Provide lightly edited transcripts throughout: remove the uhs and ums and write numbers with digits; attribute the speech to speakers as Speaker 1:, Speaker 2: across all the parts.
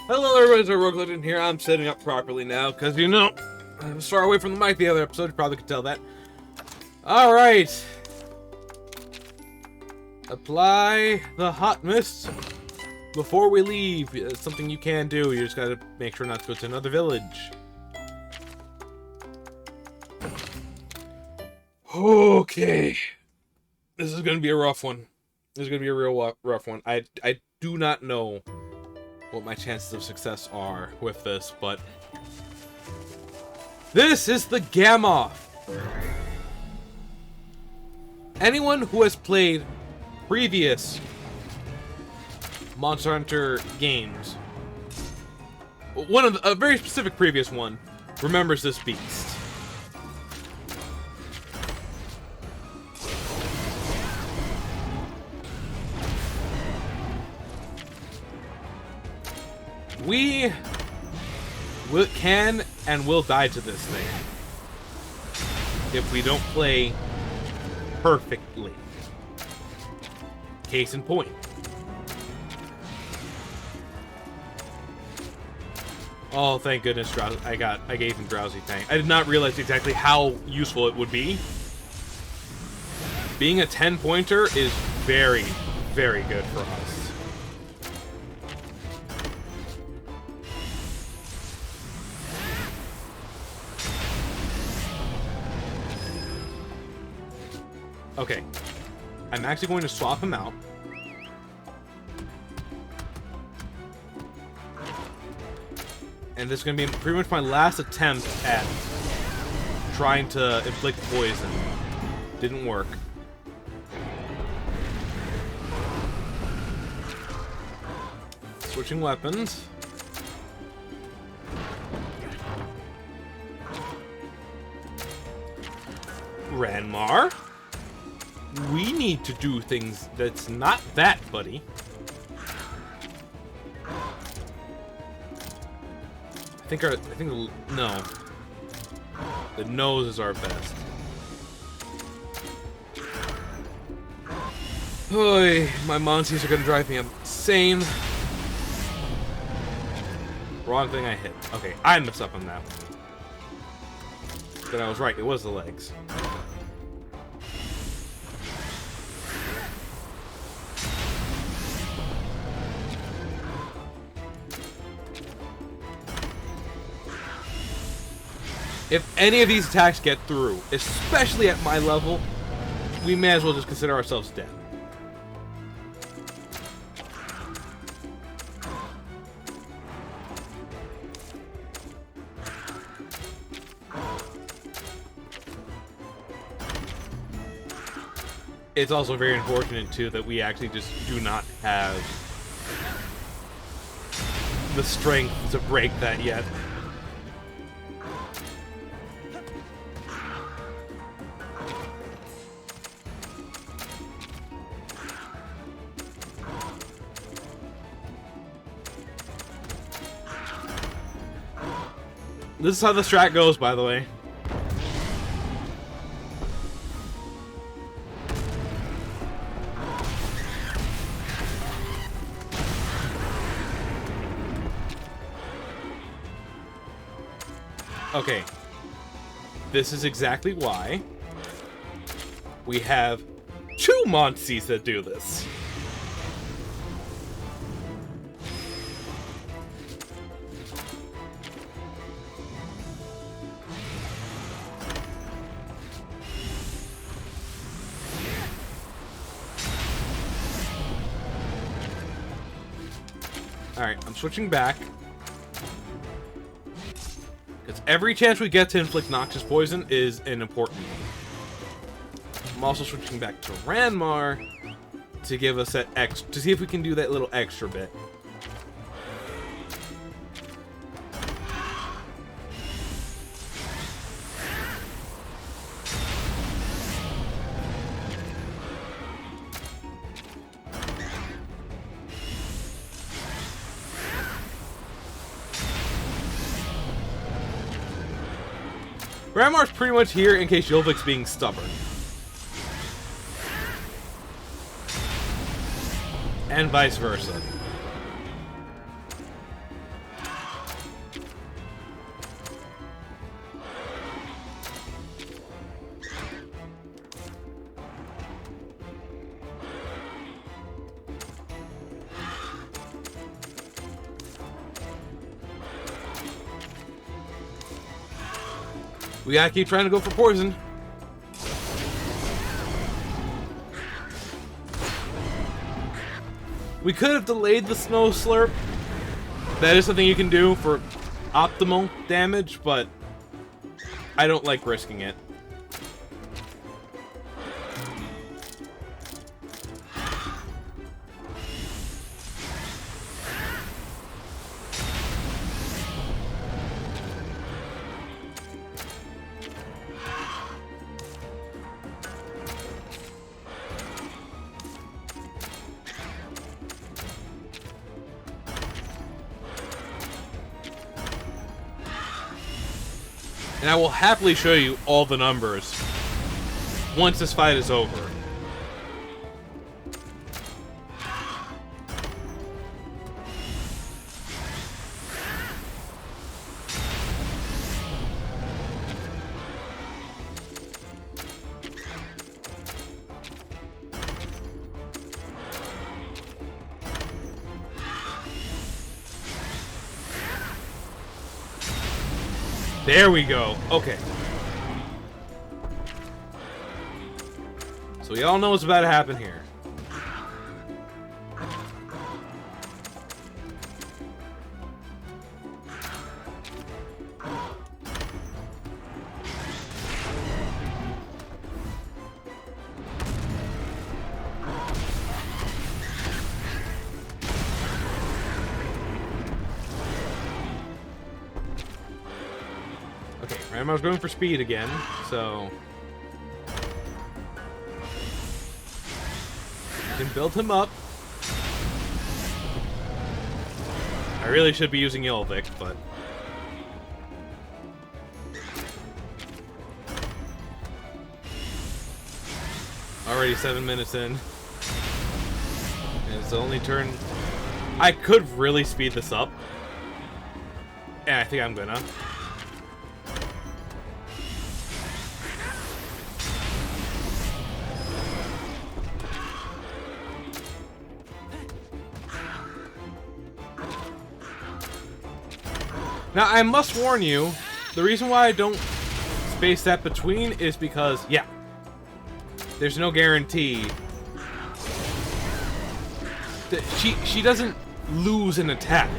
Speaker 1: Hello everybody, it's HeroicLegend here. I'm setting up properly now, because I was far away from the mic the other episode, you probably could tell that. Alright. Apply the hot mist before we leave. It's something you can do, you just gotta make sure not to go to another village. Okay. This is gonna be a rough one. This is gonna be a real rough one. I do not know what my chances of success are with this, but this is the Gammoth. Anyone who has played previous Monster Hunter games, a very specific previous one, remembers this beast. We can and will die to this thing if we don't play perfectly. Case in point. Oh, thank goodness, I gave him Drowsy Tank. I did not realize exactly how useful it would be. Being a 10-pointer is very, very good for us. Okay, I'm actually going to swap him out. And this is going to be pretty much my last attempt at trying to inflict poison. Didn't work. Switching weapons. Ranmar. We need to do things that's not that, buddy. No. The nose is our best. Oy, my Monties are gonna drive me insane. Wrong thing I hit. Okay, I messed up on that one. But I was right, it was the legs. If any of these attacks get through, especially at my level, we may as well just consider ourselves dead. It's also very unfortunate, too, that we actually just do not have the strength to break that yet. This is how the strat goes, by the way. Okay. This is exactly why we have 2 Monties that do this. Alright, I'm switching back. Because every chance we get to inflict noxious poison is an important one. I'm also switching back to Ranmar to give us that to see if we can do that little extra bit. Ranmar's pretty much here in case Yolvik's being stubborn. And vice versa. We gotta keep trying to go for poison. We could have delayed the snow slurp. That is something you can do for optimal damage, but I don't like risking it. And I will happily show you all the numbers once this fight is over. There we go. Okay. So we all know what's about to happen here. I was going for speed again, so can build him up. I really should be using Yolvik, but already 7 minutes in, and it's the only turn. I could really speed this up, and I think I'm gonna. Now, I must warn you, the reason why I don't space that between is because, yeah, there's no guarantee that she doesn't lose an attack.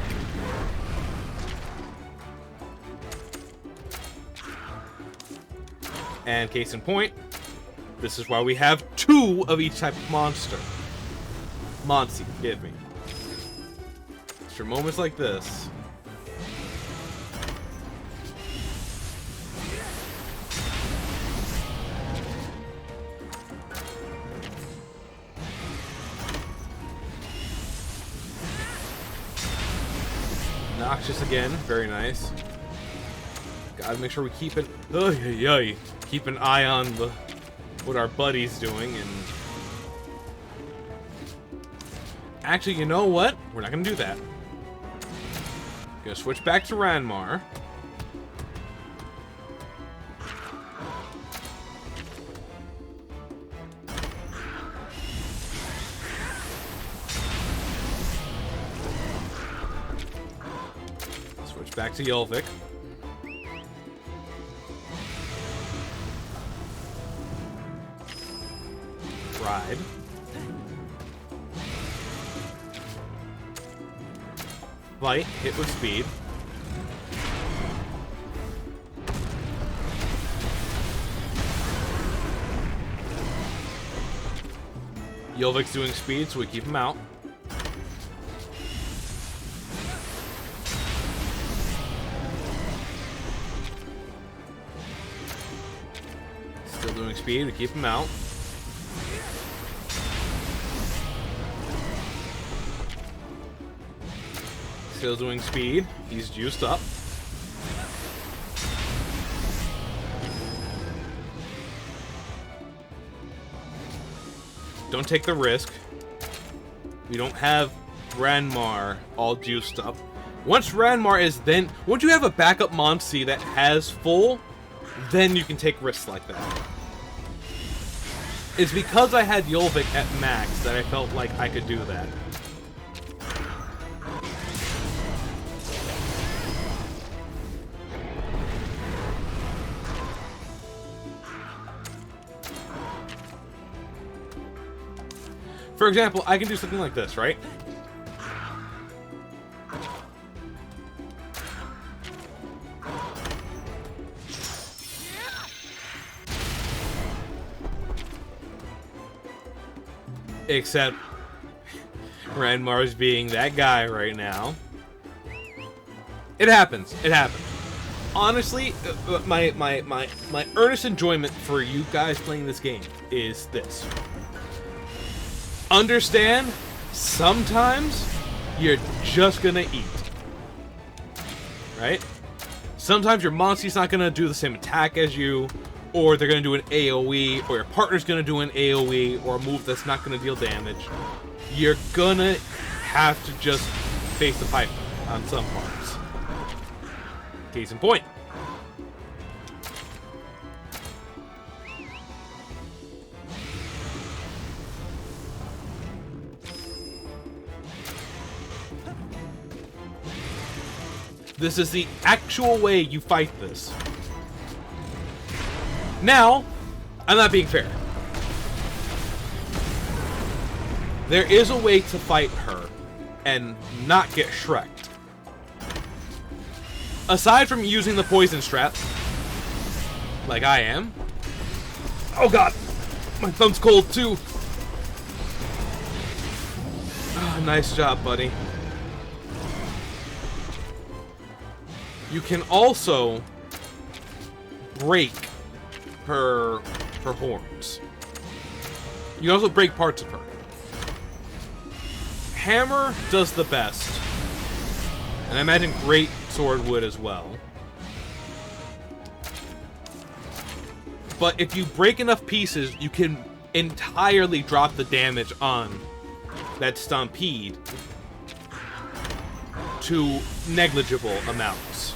Speaker 1: And case in point, this is why we have 2 of each type of monster. Monsi, forgive me. It's for moments like this. Noxious again, very nice. Gotta make sure we keep it. Keep an eye on what our buddy's doing. And actually, you know what? We're not gonna do that. Gonna switch back to Ranmar. Back to Yolvik. Ride. Fight. Hit with speed. Yolvik's doing speed, so we keep him out. Still doing speed, we keep him out. Still doing speed, he's juiced up. Don't take the risk. We don't have Ranmar all juiced up. Once Ranmar is once you have a backup Monsi that has full, then you can take risks like that. It's because I had Yolvik at max that I felt like I could do that. For example, I can do something like this, right? Except Ranmar's being that guy right now. It happens. It happens. Honestly, my earnest enjoyment for you guys playing this game is this. Understand, sometimes you're just gonna eat. Right? Sometimes your monster's not gonna do the same attack as you, or they're gonna do an AoE, or your partner's gonna do an AoE, or a move that's not gonna deal damage. You're gonna have to just face the pipe on some parts. Case in point. This is the actual way you fight this. Now, I'm not being fair. There is a way to fight her and not get Shrek'd. Aside from using the poison strap, like I am. Oh god, my thumb's cold too. Oh, nice job, buddy. You can also break her horns. You can also break parts of her. Hammer does the best. And I imagine Great Sword would as well. But if you break enough pieces, you can entirely drop the damage on that Stampede to negligible amounts.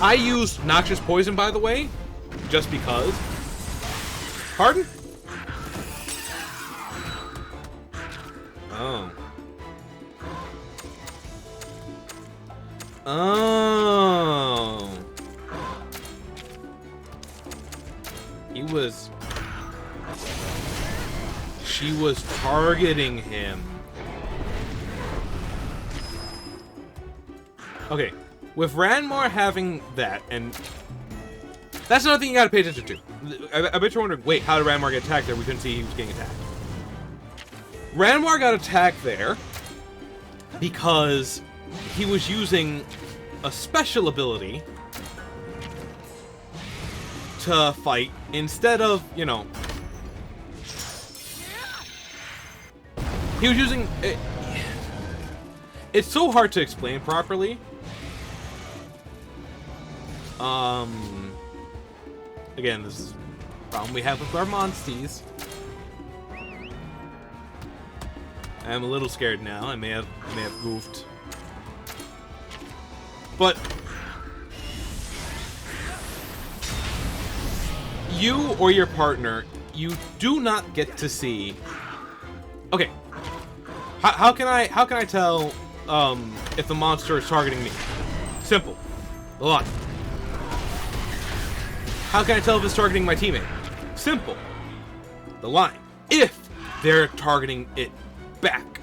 Speaker 1: I used Noxious Poison, by the way, just because. Pardon? Oh. Oh. She was targeting him. Okay. With Ranmar having that, and that's another thing you gotta pay attention to. I bet you're wondering, wait, how did Ranmar get attacked there? We couldn't see he was getting attacked. Ranmar got attacked there because he was using a special ability to fight instead of, you know, he was using it. It's so hard to explain properly. Again, this is a problem we have with our monsties. I'm a little scared now. I may have goofed. But you or your partner, you do not get to see. Okay. How can I tell if the monster is targeting me? Simple. A lot. How can I tell if it's targeting my teammate? Simple. The line. If they're targeting it back.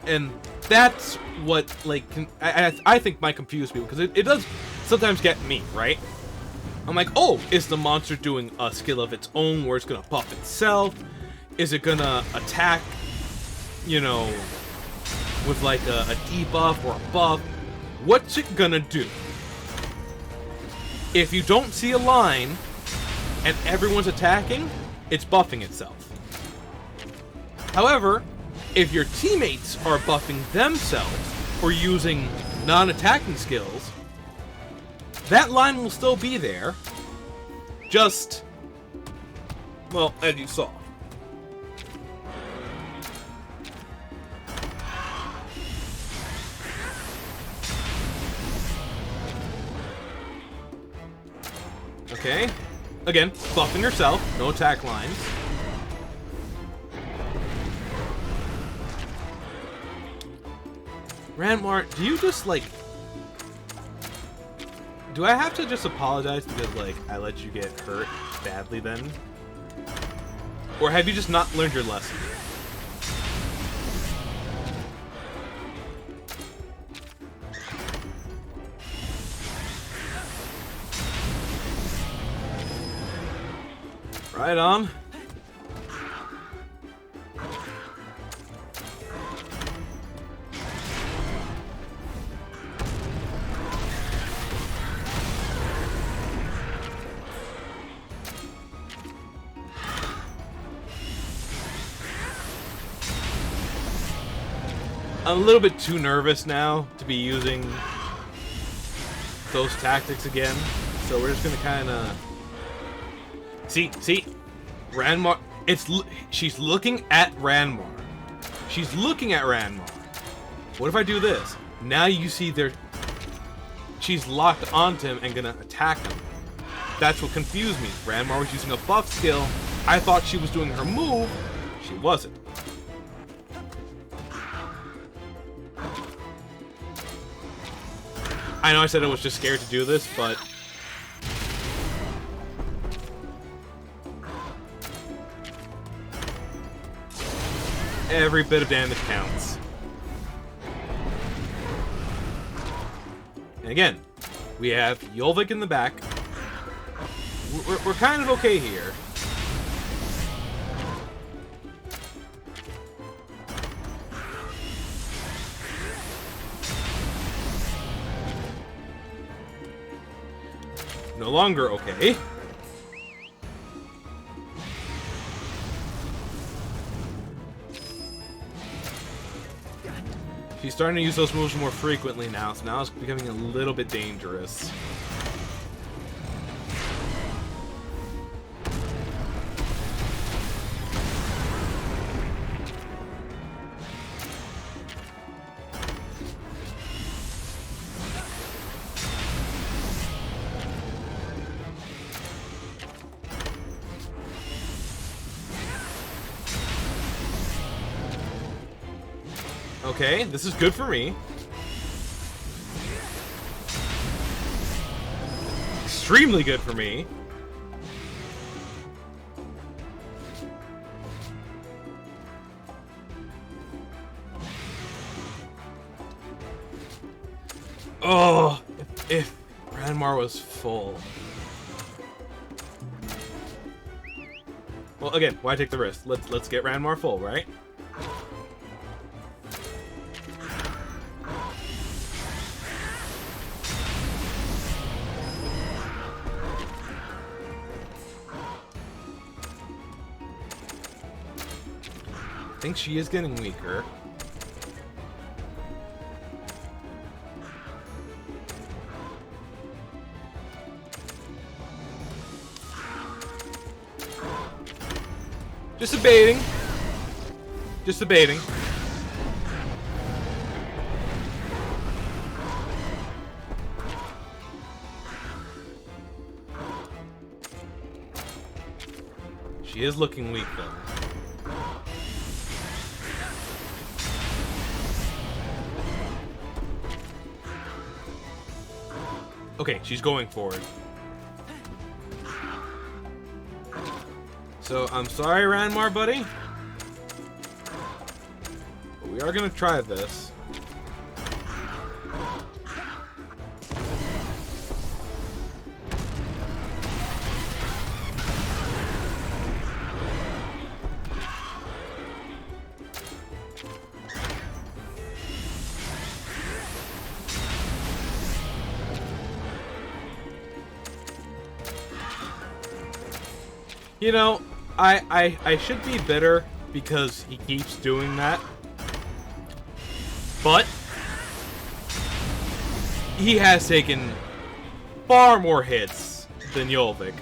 Speaker 1: And that's what, like, I think might confuse people, because it does sometimes get me, right? I'm like, oh, is the monster doing a skill of its own where it's gonna buff itself? Is it gonna attack, you know, with like a debuff or a buff? What's it gonna do? If you don't see a line and everyone's attacking, it's buffing itself. However, if your teammates are buffing themselves or using non-attacking skills, that line will still be there. Just, well, as you saw. Okay. Again, buffing yourself. No attack lines. Ranmar, do you just, like... Do I have to just apologize because, like, I let you get hurt badly then? Or have you just not learned your lesson? Right on. I'm a little bit too nervous now to be using those tactics again, so we're just gonna kind of see Ranmar. She's looking at Ranmar. She's looking at Ranmar. What if I do this? Now you see she's locked onto him and gonna attack him. That's what confused me. Ranmar was using a buff skill. I thought she was doing her move. She wasn't. I know I said I was just scared to do this, but every bit of damage counts. And again, we have Yolvik in the back. We're kind of okay here. No longer okay. She's starting to use those moves more frequently now, so now it's becoming a little bit dangerous. Okay, this is good for me. Extremely good for me. Oh, if Ranmar was full. Well, again, why take the risk? Let's get Ranmar full, right? I think she is getting weaker. Just debating. Just debating. She is looking weak though. Okay, she's going for it. So, I'm sorry, Ranmar, buddy. But we are gonna try this. You know, I should be bitter because he keeps doing that. But he has taken far more hits than Yolvik.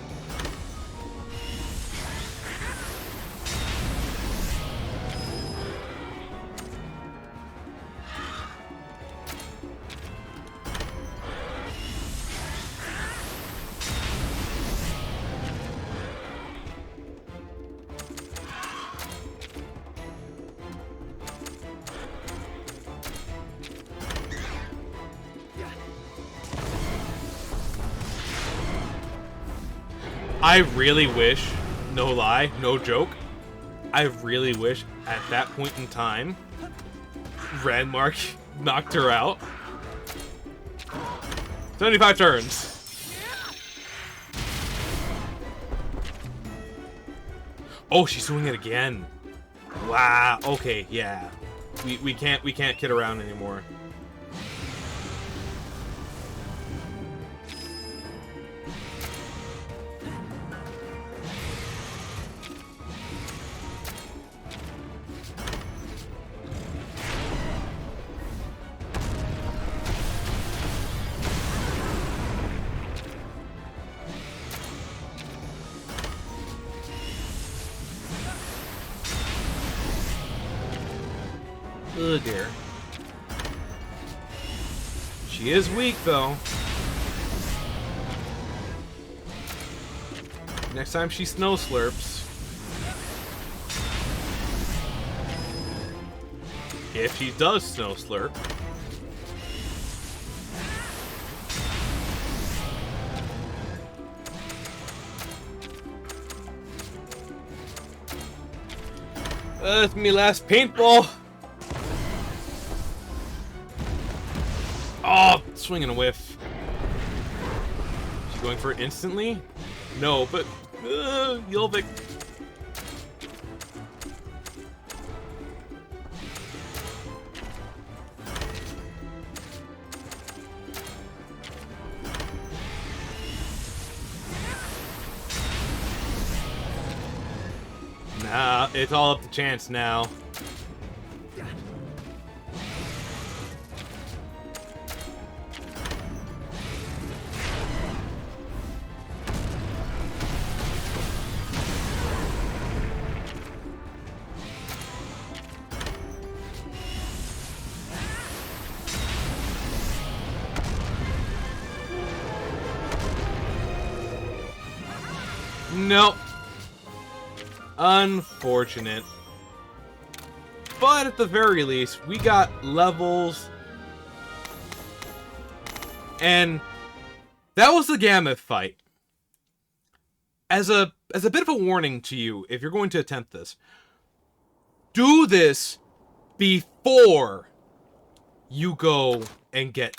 Speaker 1: I really wish, no lie, no joke, I really wish at that point in time, Ranmark knocked her out. 75 turns. Oh, she's doing it again. Wow. Okay, yeah. We can't kid around anymore. Oh dear. She is weak, though. Next time she snow slurps. If she does snow slurp. That's me last paintball. Oh, swinging a whiff. She going for it instantly? No, but Yolvik. Nah, it's all up to chance now. Nope. Unfortunate. But at the very least, we got levels. And that was the Gammoth fight. As a bit of a warning to you, if you're going to attempt this, do this before you go and get,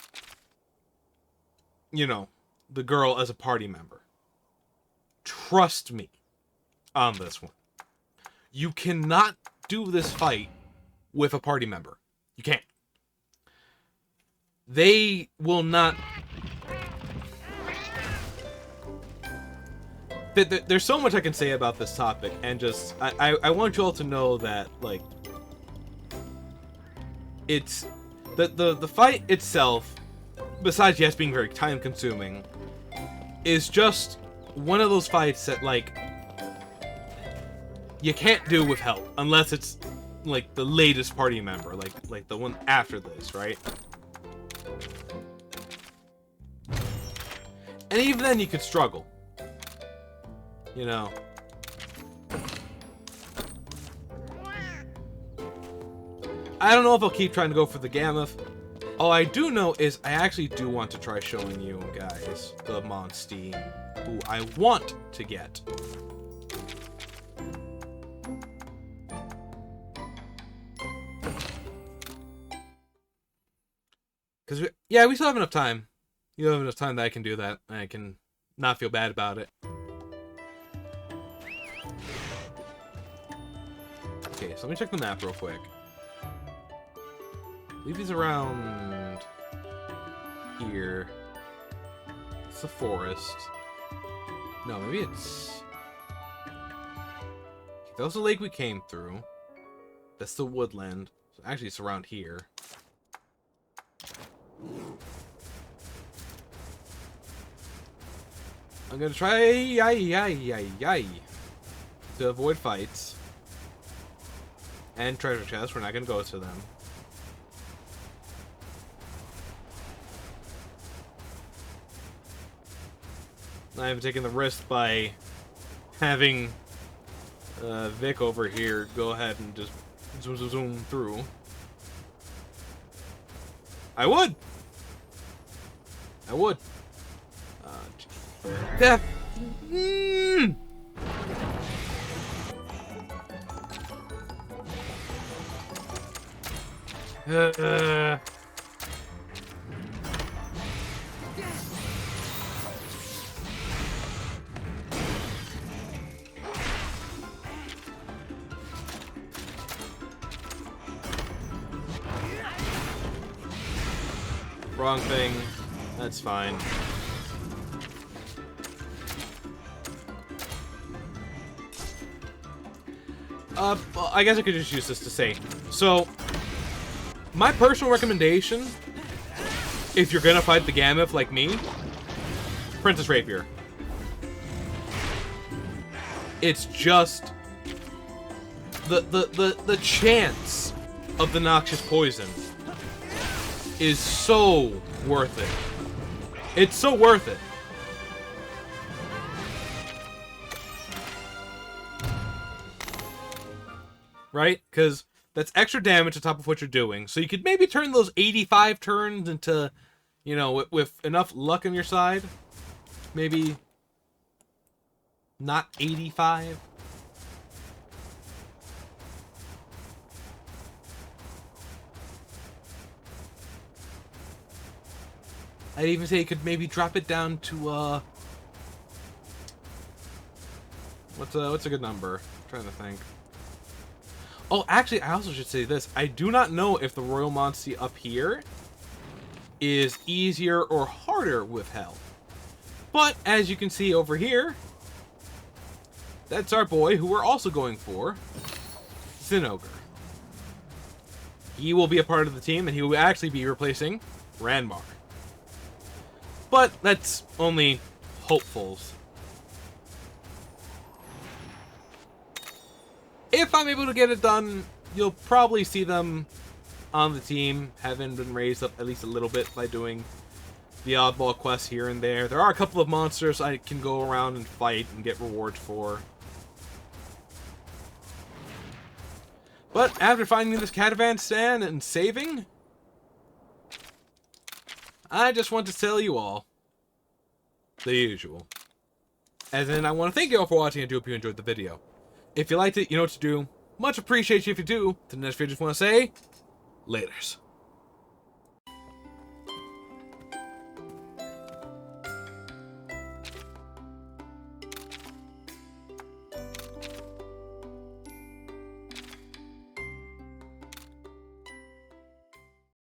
Speaker 1: you know, the girl as a party member. Trust me on this one. You cannot do this fight with a party member. You can't. They will not... There's so much I can say about this topic, and just... I want you all to know that, like... It's... The fight itself, besides, yes, being very time-consuming, is just one of those fights that, like... You can't do with help, unless it's, like, the latest party member, like the one after this, right? And even then, you could struggle. You know. I don't know if I'll keep trying to go for the Gammoth. All I do know is I actually do want to try showing you guys the Monstie who I want to get. Because, yeah, we still have enough time. You have enough time that I can do that. And I can not feel bad about it. Okay, so let me check the map real quick. I believe he's around here. It's the forest. No, maybe it's... That was the lake we came through. That's the woodland. So actually, it's around here. I'm gonna try to avoid fights and treasure chests. We're not gonna go to them. I haven't taken the risk by having Vic over here go ahead and just zoom through. I would. Wrong thing. That's fine. Well, I guess I could just use this to say. So, my personal recommendation, if you're gonna fight the Gammoth like me, Princess Rapier. It's just the chance of the noxious poison is so worth it. It's so worth it. Right? Because that's extra damage on top of what you're doing. So you could maybe turn those 85 turns into, you know, with enough luck on your side, maybe not 85. I'd even say you could maybe drop it down to, what's a good number? I'm trying to think. Oh, actually, I also should say this. I do not know if the Royal Monty up here is easier or harder with health. But, as you can see over here, that's our boy, who we're also going for, Zinogre. He will be a part of the team, and he will actually be replacing Ranmar. But that's only hopefuls. If I'm able to get it done, you'll probably see them on the team, having been raised up at least a little bit by doing the oddball quests here and there. There are a couple of monsters I can go around and fight and get rewards for. But after finding this caravan stand and saving, I just want to tell you all the usual. As in, I want to thank you all for watching. I do hope you enjoyed the video. If you liked it, you know what to do. Much appreciate you if you do. To the next video, I just want to say, laters.